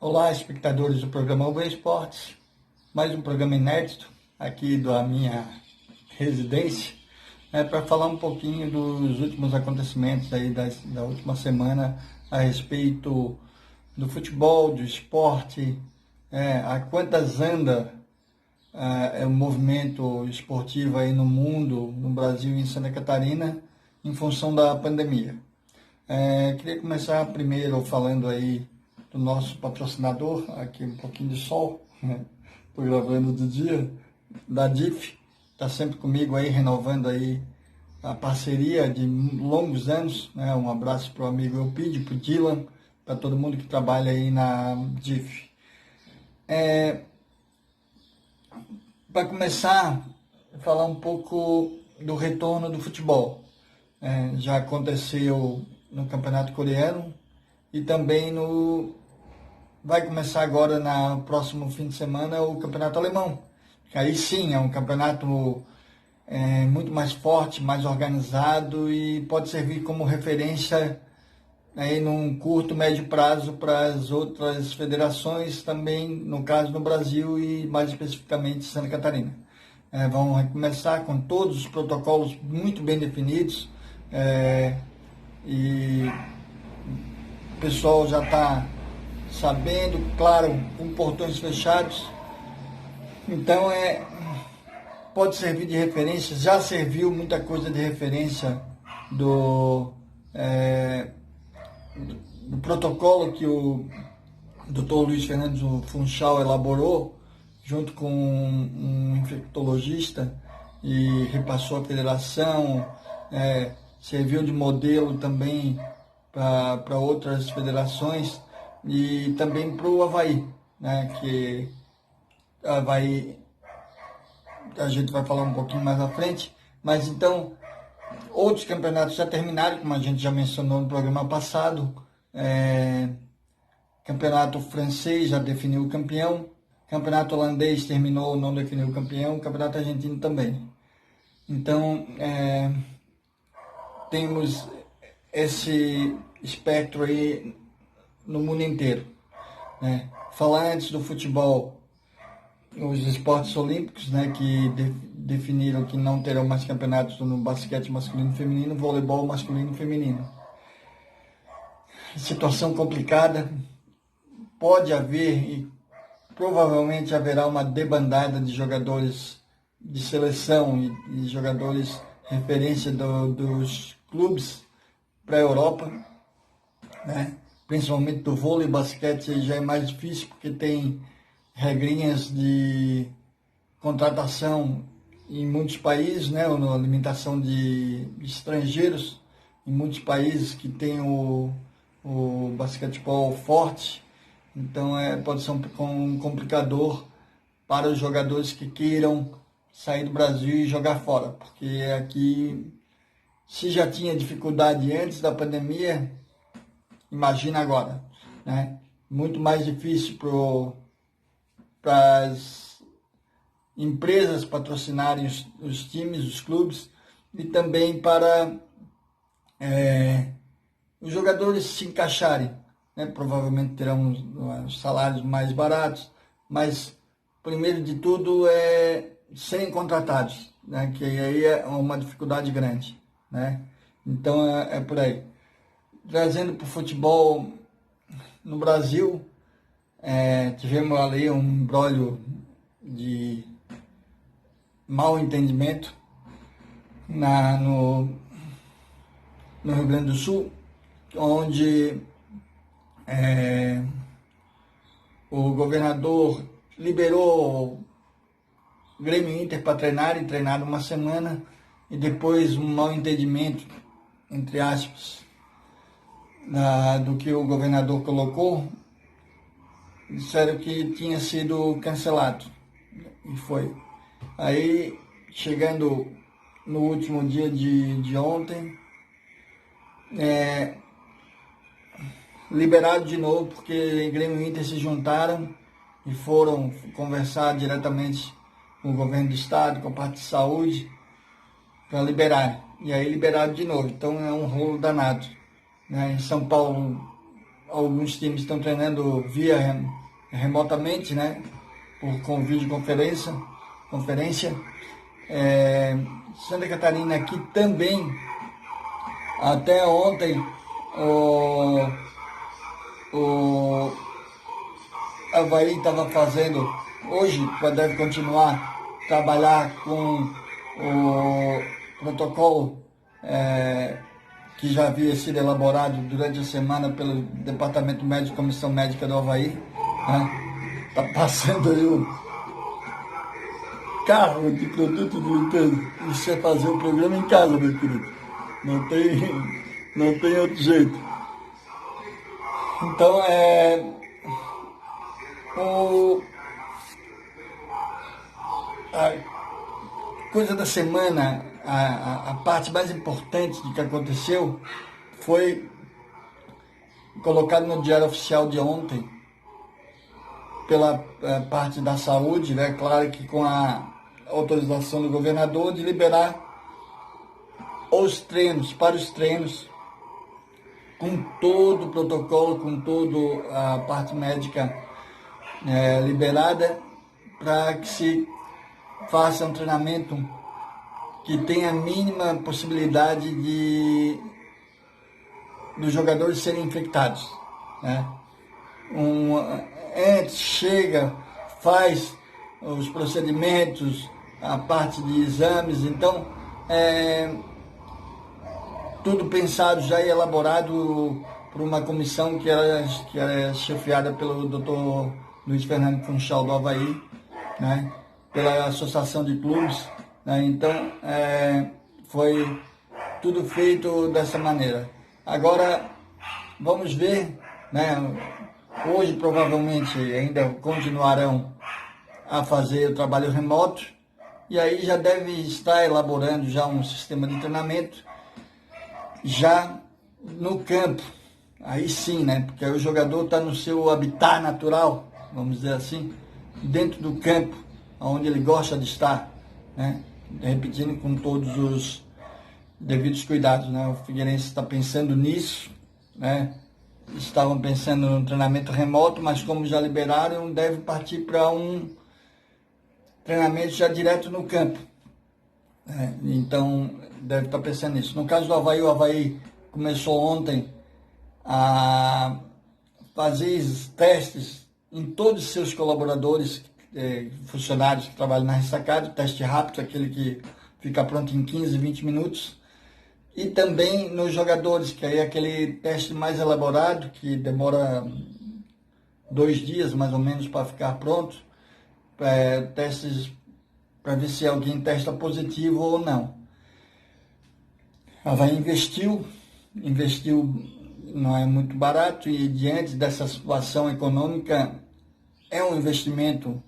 Olá, espectadores do programa UB Esportes, mais um programa inédito aqui da minha residência, para falar um pouquinho dos últimos acontecimentos aí da última semana a respeito do futebol, do esporte, a quantas anda o movimento esportivo aí no mundo, no Brasil e em Santa Catarina, em função da pandemia. Queria começar primeiro falando aí do nosso patrocinador, aqui um pouquinho de sol, estou gravando de dia, da DIF, está sempre comigo aí, renovando aí a parceria de longos anos, Um abraço para o amigo Elpidio, para o Dylan, para todo mundo que trabalha aí na DIF. Para começar, falar um pouco do retorno do futebol. Já aconteceu no Campeonato Coreano e também vai começar agora no próximo fim de semana o Campeonato Alemão. Aí sim, é um campeonato muito mais forte, mais organizado e pode servir como referência aí num curto, médio prazo para as outras federações, também no caso no Brasil e mais especificamente Santa Catarina. Vão começar com todos os protocolos muito bem definidos e o pessoal já está sabendo, claro, com portões fechados. Então pode servir de referência, já serviu muita coisa de referência do protocolo que o Dr. Luiz Fernando Funchal elaborou, junto com um infectologista, e repassou à federação, serviu de modelo também para outras federações e também para o Avaí, que Avaí a gente vai falar um pouquinho mais à frente, mas então outros campeonatos já terminaram, como a gente já mencionou no programa passado. Campeonato francês já definiu o campeão, campeonato holandês terminou, não definiu o campeão, campeonato argentino também. Então, temos esse espectro aí no mundo inteiro. Falar antes do futebol, os esportes olímpicos, que definiram que não terão mais campeonatos no basquete masculino e feminino, voleibol masculino e feminino. Situação complicada, pode haver e provavelmente haverá uma debandada de jogadores de seleção e jogadores referência dos clubes para a Europa, principalmente do vôlei e basquete já é mais difícil porque tem regrinhas de contratação em muitos países, a limitação de estrangeiros em muitos países que tem o basquetebol forte. Então pode ser um complicador para os jogadores que queiram sair do Brasil e jogar fora, porque aqui, se já tinha dificuldade antes da pandemia, imagina agora, Muito mais difícil para as empresas patrocinarem os times, os clubes, e também para os jogadores se encaixarem. Provavelmente terão salários mais baratos, mas primeiro de tudo serem contratados, que aí é uma dificuldade grande. Então é por aí. Trazendo para o futebol no Brasil, tivemos ali um imbróglio de mau entendimento no Rio Grande do Sul, onde o governador liberou o Grêmio Inter para treinar uma semana, e depois um mau entendimento, entre aspas, do que o governador colocou, disseram que tinha sido cancelado, e foi. Aí, chegando no último dia de ontem, liberado de novo, porque Grêmio e Inter se juntaram e foram conversar diretamente com o governo do estado, com a parte de saúde, para liberar. E aí liberaram de novo. Então é um rolo danado. Em São Paulo alguns times estão treinando remotamente, né? Com videoconferência. Santa Catarina aqui também, até ontem, o Avaí estava fazendo, hoje deve continuar trabalhar com o protocolo que já havia sido elaborado durante a semana pelo Departamento Médico, Comissão Médica do Avaí. Né? Tá passando aí o carro de produto de limpeza. Isso é fazer o programa em casa, meu querido. Não tem outro jeito. Então, a coisa da semana, a parte mais importante do que aconteceu foi colocado no Diário Oficial de ontem, pela parte da saúde, né? Claro que com a autorização do governador de liberar para os treinos, com todo o protocolo, com toda a parte médica liberada, para que se faça um treinamento que tenha a mínima possibilidade dos jogadores serem infectados. Né? Antes chega, faz os procedimentos, a parte de exames, então tudo pensado já e elaborado por uma comissão que era chefiada pelo Dr. Luiz Fernando Funchal do Avaí, né? Pela Associação de Clubes, né? Então foi tudo feito dessa maneira. Agora vamos ver, né? Hoje provavelmente ainda continuarão a fazer o trabalho remoto e aí já deve estar elaborando já um sistema de treinamento já no campo. Aí sim, né? Porque aí o jogador está no seu habitat natural, vamos dizer assim, dentro do campo, onde ele gosta de estar, né? Repetindo com todos os devidos cuidados, né? O Figueirense está pensando nisso, né? Estavam pensando no treinamento remoto, mas como já liberaram, deve partir para um treinamento já direto no campo. Então, deve estar pensando nisso. No caso do Avaí, o Avaí começou ontem a fazer testes em todos os seus colaboradores, funcionários que trabalham na ressacada, teste rápido, aquele que fica pronto em 15, 20 minutos. E também nos jogadores, que aí é aquele teste mais elaborado, que demora 2 dias mais ou menos para ficar pronto. Testes para ver se alguém testa positivo ou não. A Avaí investiu, não é muito barato, e diante dessa situação econômica, é um investimento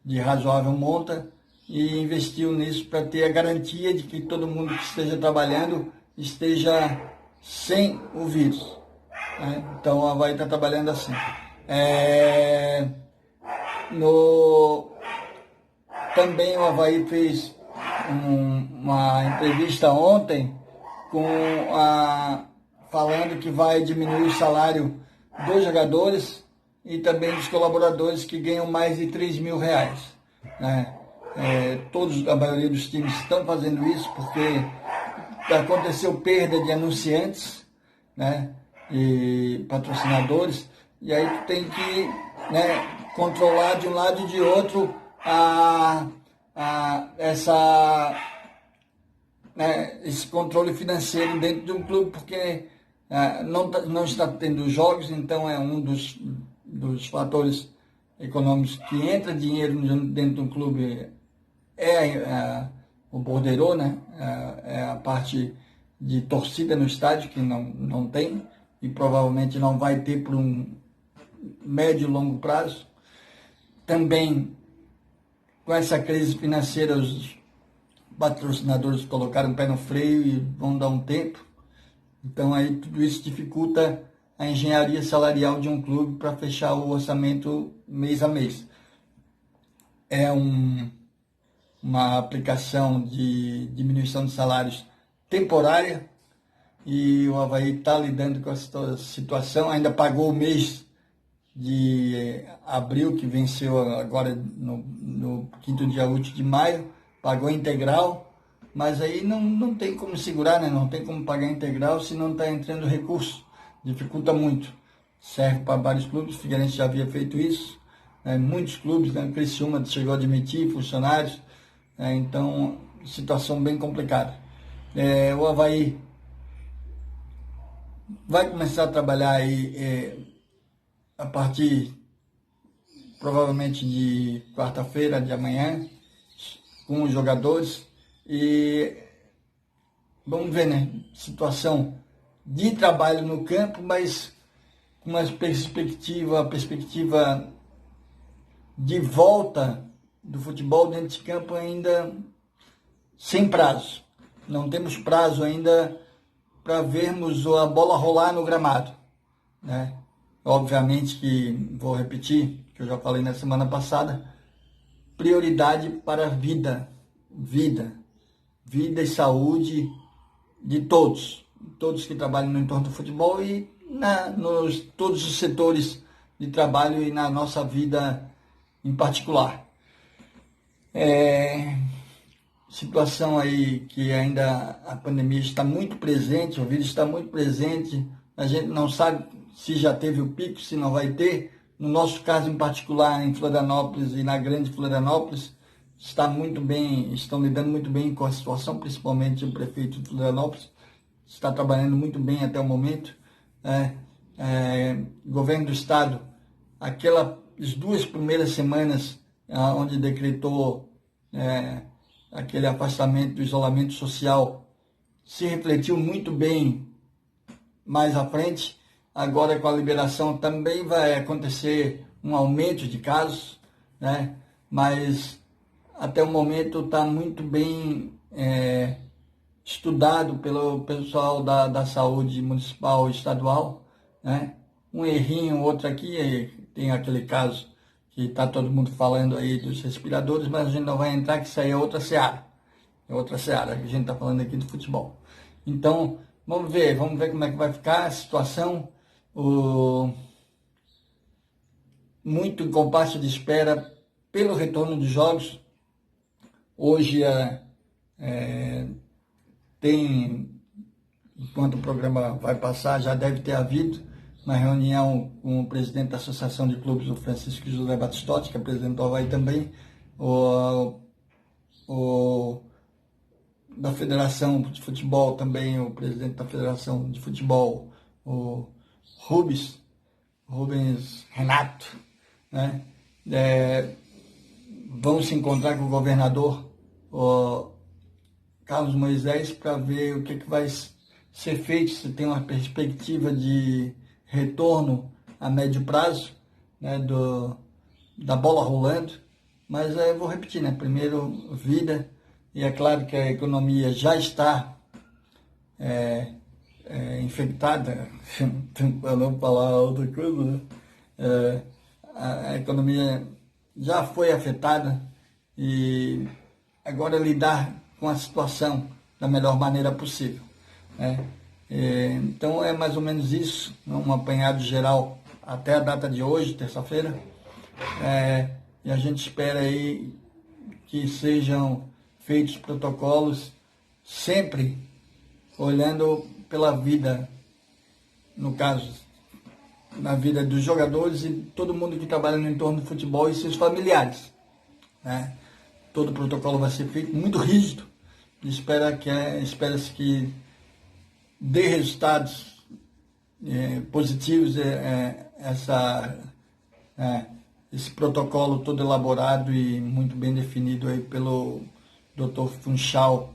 de razoável monta, e investiu nisso para ter a garantia de que todo mundo que esteja trabalhando esteja sem o vírus. Né? Então a Avaí está trabalhando assim. Também o Avaí fez uma entrevista ontem falando que vai diminuir o salário dos jogadores e também dos colaboradores que ganham mais de R$3.000. Né? A maioria dos times estão fazendo isso porque aconteceu perda de anunciantes, né? E patrocinadores, e aí tu tem que, né, controlar de um lado e de outro esse controle financeiro dentro de um clube, porque não está tendo jogos, então é um dos fatores econômicos que entra dinheiro dentro de um clube, o borderô, né? É a parte de torcida no estádio, que não tem, e provavelmente não vai ter por um médio e longo prazo. Também, com essa crise financeira, os patrocinadores colocaram o pé no freio e vão dar um tempo. Então, aí tudo isso dificulta a engenharia salarial de um clube para fechar o orçamento mês a mês. É uma aplicação de diminuição de salários temporária, e o Avaí está lidando com essa situação, ainda pagou o mês de abril, que venceu agora no quinto dia útil de maio, pagou integral, mas aí não tem como segurar, né? Não tem como pagar integral se não está entrando recurso, dificulta muito. Serve para vários clubes, o Figueirense já havia feito isso, né? Muitos clubes, né? Criciúma chegou a demitir funcionários, né? Então, situação bem complicada. O Avaí vai começar a trabalhar aí a partir, provavelmente, de quarta-feira, de amanhã, com os jogadores, e vamos ver, né? Situação de trabalho no campo, mas com uma perspectiva de volta do futebol dentro de campo ainda sem prazo. Não temos prazo ainda para vermos a bola rolar no gramado, né? Obviamente que, vou repetir, que eu já falei na semana passada, prioridade para a vida e saúde de todos que trabalham no entorno do futebol e nos todos os setores de trabalho e na nossa vida em particular. Situação aí que ainda a pandemia está muito presente, o vírus está muito presente, a gente não sabe se já teve o pico, se não vai ter. No nosso caso em particular, em Florianópolis e na grande Florianópolis, estão lidando muito bem com a situação, principalmente o prefeito de Florianópolis, está trabalhando muito bem até o momento. Governo do estado, aquelas 2 primeiras semanas onde decretou aquele afastamento do isolamento social, se refletiu muito bem mais à frente. Agora, com a liberação, também vai acontecer um aumento de casos, né? Mas até o momento está muito bem estudado pelo pessoal da saúde municipal e estadual, né? Um errinho, outro aqui, tem aquele caso que está todo mundo falando aí dos respiradores, mas a gente não vai entrar, que isso aí é outra seara. É outra seara, que a gente está falando aqui do futebol. Então, vamos ver como é que vai ficar a situação. Muito compasso de espera pelo retorno dos jogos. Hoje enquanto o programa vai passar, já deve ter havido uma reunião com o presidente da Associação de Clubes, o Francisco José Batistotti, que é presidente do Avaí também, da Federação de Futebol também, o presidente da Federação de Futebol, o Rubens Renato, né? Vão se encontrar com o governador Carlos Moisés para ver o que vai ser feito, se tem uma perspectiva de retorno a médio prazo, né, da bola rolando. Mas eu vou repetir, né? Primeiro, vida, e é claro que a economia já está infectada, para não falar outra coisa, né? A economia já foi afetada e agora lidar com a situação da melhor maneira possível, né? Então é mais ou menos isso, um apanhado geral até a data de hoje, terça-feira, e a gente espera aí que sejam feitos protocolos sempre olhando pela vida, no caso, na vida dos jogadores e todo mundo que trabalha no entorno do futebol e seus familiares, né? Todo o protocolo vai ser feito muito rígido. Espera-se que dê resultados positivos esse protocolo todo elaborado e muito bem definido aí pelo Dr. Funchal,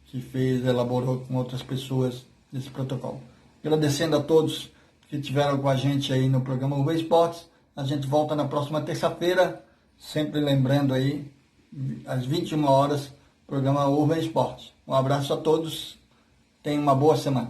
que elaborou com outras pessoas esse protocolo. Agradecendo a todos que estiveram com a gente aí no programa Urban Esportes. A gente volta na próxima terça-feira, sempre lembrando aí, às 21 horas, programa Urban Esportes. Um abraço a todos, tenham uma boa semana.